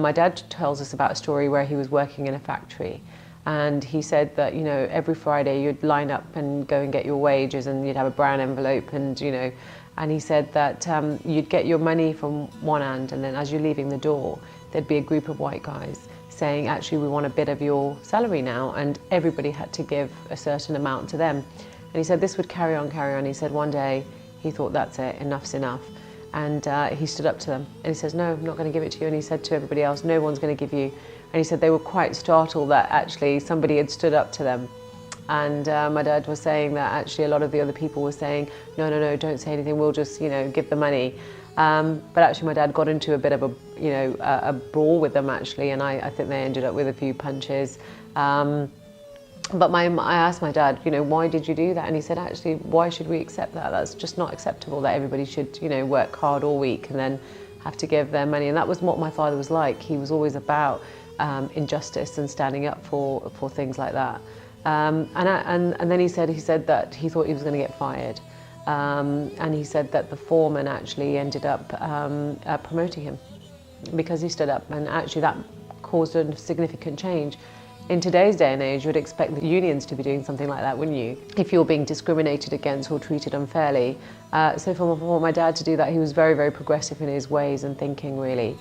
My dad tells us about a story where he was working in a factory, and he said that, you know, every Friday you'd line up and go and get your wages, and you'd have a brown envelope, and, you know, and he said that you'd get your money from one end, and then as you're leaving the door, there'd be a group of white guys saying, actually, we want a bit of your salary now, and everybody had to give a certain amount to them. And he said this would carry on, carry on. He said one day he thought, that's it, enough's enough. And he stood up to them and he says, no, I'm not going to give it to you. And he said to everybody else, no one's going to give you. And he said they were quite startled that actually somebody had stood up to them. And my dad was saying that actually a lot of the other people were saying, no, no, no, don't say anything, we'll just, you know, give the money. But actually my dad got into a bit of a, you know, a brawl with them actually, and I think they ended up with a few punches. But I asked my dad, you know, why did you do that? And he said, actually, why should we accept that? That's just not acceptable that everybody should, you know, work hard all week and then have to give their money. And that was what my father was like. He was always about injustice and standing up for things like that. And then he said that he thought he was going to get fired. And he said that the foreman actually ended up promoting him because he stood up, and actually that caused a significant change. In today's day and age, you would expect the unions to be doing something like that, wouldn't you? If you're being discriminated against or treated unfairly. So for my dad to do that, he was very, very progressive in his ways and thinking, really.